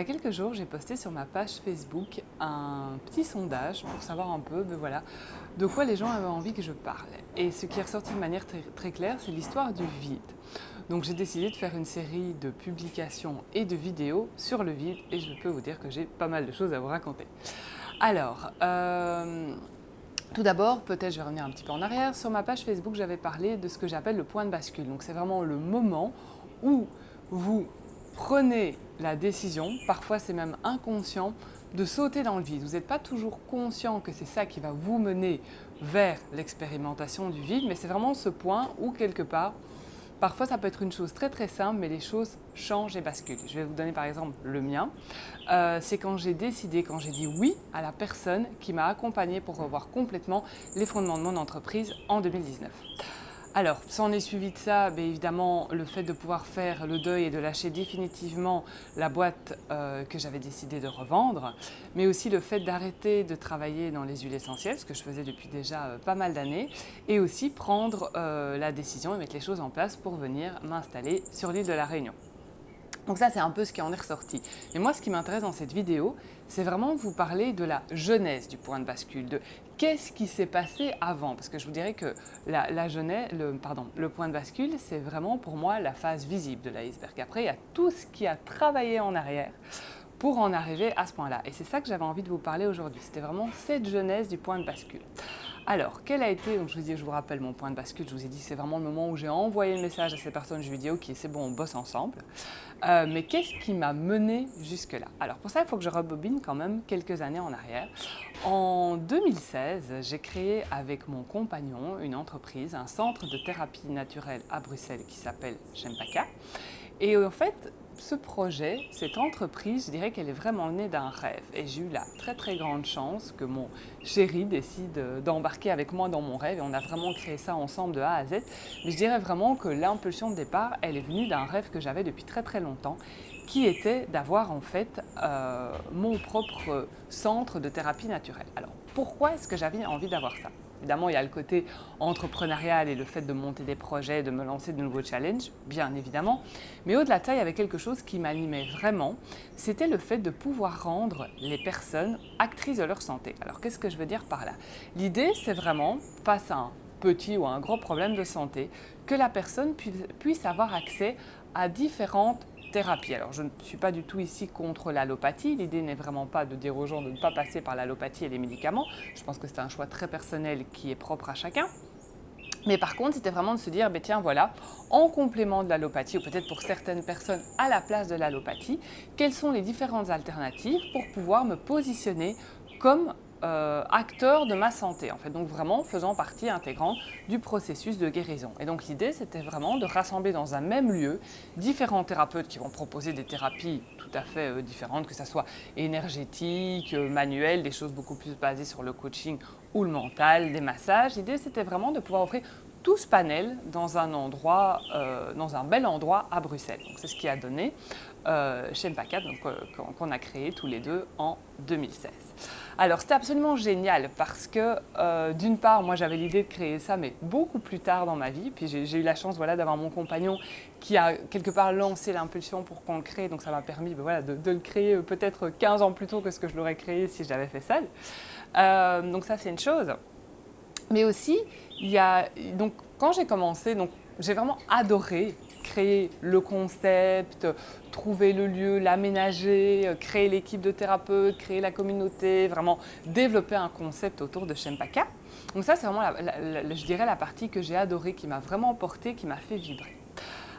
quelques jours, j'ai posté sur ma page Facebook un petit sondage pour savoir un peu de quoi les gens avaient envie que je parle. Et ce qui est ressorti de manière très claire, c'est l'histoire du vide. Donc j'ai décidé de faire une série de publications et de vidéos sur le vide et je peux vous dire que j'ai pas mal de choses à vous raconter. Alors, tout d'abord, peut-être je vais revenir un petit peu en arrière. Sur ma page Facebook, j'avais parlé de ce que j'appelle le point de bascule. Donc c'est vraiment le moment où vous prenez la décision, parfois c'est même inconscient, de sauter dans le vide. Vous n'êtes pas toujours conscient que c'est ça qui va vous mener vers l'expérimentation du vide, mais c'est vraiment ce point où quelque part, parfois ça peut être une chose très simple, mais les choses changent et basculent. Je vais vous donner par exemple le mien. C'est quand j'ai décidé, quand j'ai dit oui à la personne qui m'a accompagnée pour revoir complètement les fondements de mon entreprise en 2019. Alors, s'en est suivi de ça, évidemment, le fait de pouvoir faire le deuil et de lâcher définitivement la boîte que j'avais décidé de revendre, mais aussi le fait d'arrêter de travailler dans les huiles essentielles, ce que je faisais depuis déjà pas mal d'années, et aussi prendre la décision et mettre les choses en place pour venir m'installer sur l'île de la Réunion. Donc ça, c'est un peu ce qui en est ressorti. Et moi, ce qui m'intéresse dans cette vidéo, c'est vraiment vous parler de la genèse du point de bascule, de qu'est-ce qui s'est passé avant. Parce que je vous dirais que le point de bascule, c'est vraiment pour moi la face visible de l'iceberg. Après, il y a tout ce qui a travaillé en arrière pour en arriver à ce point-là. Et c'est ça que j'avais envie de vous parler aujourd'hui. C'était vraiment cette genèse du point de bascule. Alors, quel a été, donc je vous rappelle mon point de bascule, je vous ai dit c'est vraiment le moment où j'ai envoyé le message à ces personnes, je lui ai dit ok c'est bon on bosse ensemble, mais qu'est-ce qui m'a mené jusque-là? Alors pour ça il faut que je rebobine quand même quelques années en arrière. En 2016, j'ai créé avec mon compagnon une entreprise, un centre de thérapie naturelle à Bruxelles qui s'appelle Chempaka. Et en fait, ce projet, cette entreprise, je dirais qu'elle est vraiment née d'un rêve. Et j'ai eu la très grande chance que mon chéri décide d'embarquer avec moi dans mon rêve. Et on a vraiment créé ça ensemble de A à Z. Mais je dirais vraiment que l'impulsion de départ, elle est venue d'un rêve que j'avais depuis très longtemps, qui était d'avoir en fait mon propre centre de thérapie naturelle. Alors, pourquoi est-ce que j'avais envie d'avoir ça? Évidemment, il y a le côté entrepreneurial et le fait de monter des projets, de me lancer de nouveaux challenges, bien évidemment. Mais au-delà de ça, il y avait quelque chose qui m'animait vraiment, c'était le fait de pouvoir rendre les personnes actrices de leur santé. Alors, qu'est-ce que je veux dire par là? L'idée, c'est vraiment, face à un petit ou un gros problème de santé, que la personne puisse avoir accès à différentes thérapie. Alors je ne suis pas du tout ici contre l'allopathie, l'idée n'est vraiment pas de dire aux gens de ne pas passer par l'allopathie et les médicaments, je pense que c'est un choix très personnel qui est propre à chacun. Mais par contre, c'était vraiment de se dire, tiens voilà, en complément de l'allopathie, ou peut-être pour certaines personnes à la place de l'allopathie, quelles sont les différentes alternatives pour pouvoir me positionner comme acteur de ma santé, en fait, donc vraiment faisant partie intégrante du processus de guérison. Et donc l'idée, c'était vraiment de rassembler dans un même lieu différents thérapeutes qui vont proposer des thérapies tout à fait différentes, que ce soit énergétiques, manuelles, des choses beaucoup plus basées sur le coaching ou le mental, des massages. L'idée, c'était vraiment de pouvoir offrir tout ce panel dans un endroit, dans un bel endroit à Bruxelles. Donc c'est ce qui a donné Chempaka, qu'on a créé tous les deux en 2016. Alors c'était absolument génial parce que d'une part, moi j'avais l'idée de créer ça, mais beaucoup plus tard dans ma vie. Puis j'ai eu la chance d'avoir mon compagnon qui a quelque part lancé l'impulsion pour qu'on le crée. Donc ça m'a permis de le créer peut-être 15 ans plus tôt que ce que je l'aurais créé si je l'avais fait seule. Donc ça c'est une chose. Mais aussi, donc quand j'ai commencé, j'ai vraiment adoré créer le concept, trouver le lieu, l'aménager, créer l'équipe de thérapeutes, créer la communauté, vraiment développer un concept autour de Chempaka. Donc ça, c'est vraiment, je dirais, la partie que j'ai adorée, qui m'a vraiment portée, qui m'a fait vibrer.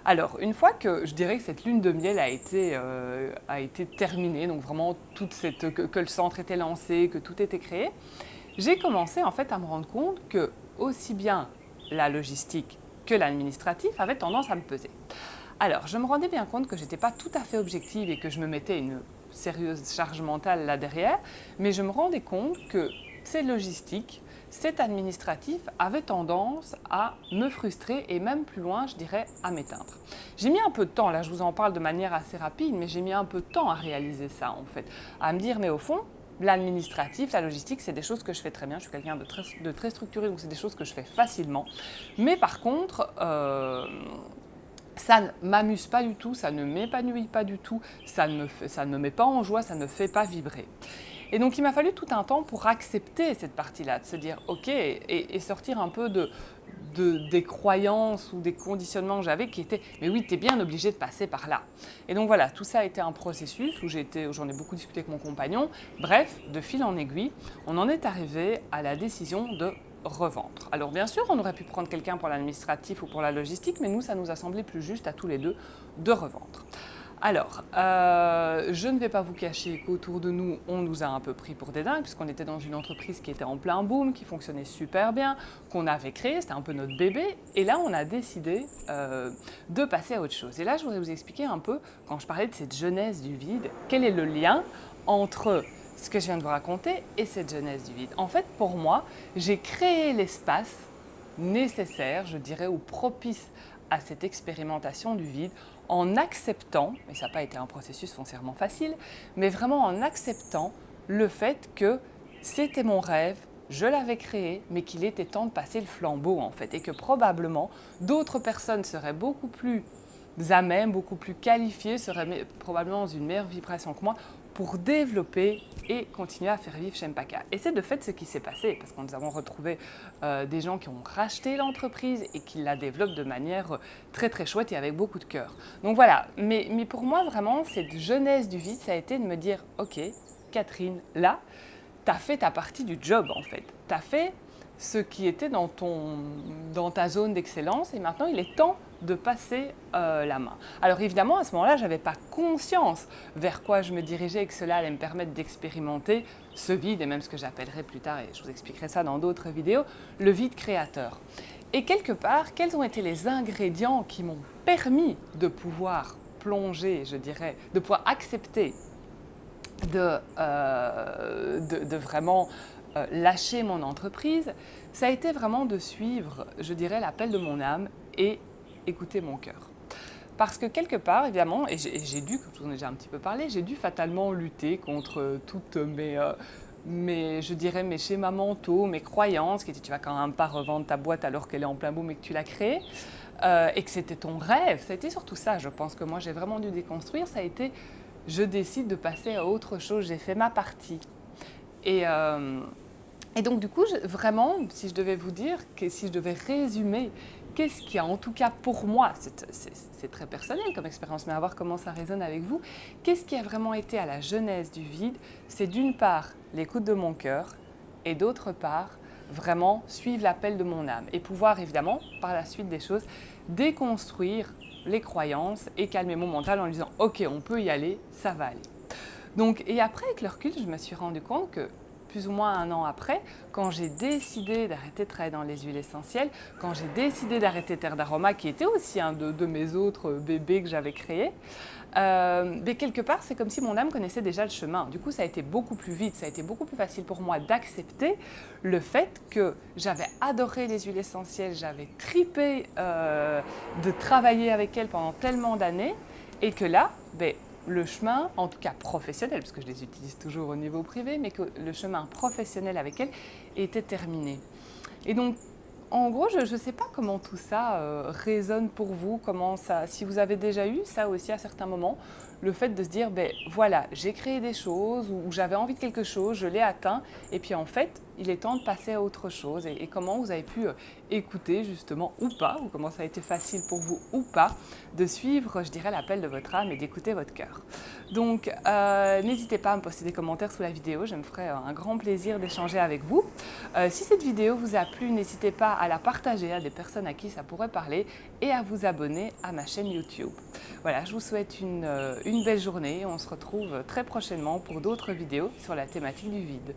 Alors, une fois que je dirais que cette lune de miel a été terminée, donc vraiment que le centre était lancé, que tout était créé, j'ai commencé en fait à me rendre compte que aussi bien la logistique que l'administratif avait tendance à me peser. Alors, je me rendais bien compte que je n'étais pas tout à fait objective et que je me mettais une sérieuse charge mentale là derrière, mais je me rendais compte que cette logistique, cet administratif avait tendance à me frustrer et même plus loin, je dirais, à m'éteindre. J'ai mis un peu de temps, là je vous en parle de manière assez rapide, mais j'ai mis un peu de temps à réaliser ça en fait, à me dire mais au fond, l'administratif, la logistique, c'est des choses que je fais très bien. Je suis quelqu'un de très structuré, donc c'est des choses que je fais facilement. Mais par contre, ça ne m'amuse pas du tout, ça ne m'épanouit pas du tout, ça ne me met pas en joie, ça ne me fait pas vibrer. Et donc il m'a fallu tout un temps pour accepter cette partie-là, de se dire ok, et sortir un peu des croyances ou des conditionnements que j'avais qui étaient mais oui, tu es bien obligé de passer par là. Et donc voilà, tout ça a été un processus où j'en ai beaucoup discuté avec mon compagnon. Bref, de fil en aiguille, on en est arrivé à la décision de revendre. Alors bien sûr, on aurait pu prendre quelqu'un pour l'administratif ou pour la logistique, mais nous, ça nous a semblé plus juste à tous les deux de revendre. Alors, je ne vais pas vous cacher qu'autour de nous, on nous a un peu pris pour des dingues, puisqu'on était dans une entreprise qui était en plein boom, qui fonctionnait super bien, qu'on avait créé, c'était un peu notre bébé. Et là, on a décidé de passer à autre chose. Et là, je voudrais vous expliquer un peu, quand je parlais de cette jeunesse du vide, quel est le lien entre ce que je viens de vous raconter et cette jeunesse du vide. En fait, pour moi, j'ai créé l'espace nécessaire, je dirais, ou propice à cette expérimentation du vide en acceptant, et ça n'a pas été un processus foncièrement facile, mais vraiment en acceptant le fait que c'était mon rêve, je l'avais créé, mais qu'il était temps de passer le flambeau en fait, et que probablement d'autres personnes seraient beaucoup plus à même, beaucoup plus qualifiées, seraient probablement dans une meilleure vibration que moi pour développer et continuer à faire vivre Chempaka. Et c'est de fait ce qui s'est passé, parce que nous avons retrouvé des gens qui ont racheté l'entreprise et qui la développent de manière très très chouette et avec beaucoup de cœur. Donc voilà, mais pour moi vraiment, cette jeunesse du vide, ça a été de me dire, ok, Catherine, là, tu as fait ta partie du job en fait. Tu as fait ce qui était dans ta zone d'excellence et maintenant il est temps de passer la main. Alors évidemment, à ce moment-là, je n'avais pas conscience vers quoi je me dirigeais et que cela allait me permettre d'expérimenter ce vide et même ce que j'appellerai plus tard, et je vous expliquerai ça dans d'autres vidéos, le vide créateur. Et quelque part, quels ont été les ingrédients qui m'ont permis de pouvoir plonger, je dirais, de pouvoir accepter de vraiment lâcher mon entreprise, ça a été vraiment de suivre, je dirais, l'appel de mon âme et écouter mon cœur. Parce que quelque part, évidemment, et j'ai dû, comme je vous en ai déjà un petit peu parlé, j'ai dû fatalement lutter contre toutes je dirais mes schémas mentaux, mes croyances, qui étaient tu vas quand même pas revendre ta boîte alors qu'elle est en plein boom et que tu l'as créée, et que c'était ton rêve. Ça a été surtout ça, je pense que moi j'ai vraiment dû déconstruire, ça a été je décide de passer à autre chose, j'ai fait ma partie. Et donc du coup, vraiment, si je devais vous dire, si je devais résumer, qu'est-ce qui a, en tout cas pour moi, c'est très personnel comme expérience, mais à voir comment ça résonne avec vous, qu'est-ce qui a vraiment été à la jeunesse du vide, c'est d'une part l'écoute de mon cœur et d'autre part vraiment suivre l'appel de mon âme et pouvoir évidemment, par la suite des choses, déconstruire les croyances et calmer mon mental en lui disant « Ok, on peut y aller, ça va aller ». Donc, et après, avec le recul, je me suis rendu compte que plus ou moins 1 an après, quand j'ai décidé d'arrêter de travailler dans les huiles essentielles, quand j'ai décidé d'arrêter Terre d'Aroma, qui était aussi un de mes autres bébés que j'avais créés, mais quelque part, c'est comme si mon âme connaissait déjà le chemin. Du coup, ça a été beaucoup plus vite, ça a été beaucoup plus facile pour moi d'accepter le fait que j'avais adoré les huiles essentielles, j'avais tripé de travailler avec elles pendant tellement d'années, et que là, le chemin, en tout cas professionnel, parce que je les utilise toujours au niveau privé, mais que le chemin professionnel avec elles était terminé. Et donc, en gros, je ne sais pas comment tout ça résonne pour vous, si vous avez déjà eu ça aussi à certains moments, le fait de se dire, voilà, j'ai créé des choses, ou j'avais envie de quelque chose, je l'ai atteint, et puis en fait, il est temps de passer à autre chose. Et comment vous avez pu écouter justement ou pas, ou comment ça a été facile pour vous ou pas, de suivre, je dirais, l'appel de votre âme et d'écouter votre cœur. Donc, n'hésitez pas à me poster des commentaires sous la vidéo, je me ferai un grand plaisir d'échanger avec vous. Si cette vidéo vous a plu, n'hésitez pas à la partager à des personnes à qui ça pourrait parler et à vous abonner à ma chaîne YouTube. Voilà, je vous souhaite une belle journée. On se retrouve très prochainement pour d'autres vidéos sur la thématique du vide.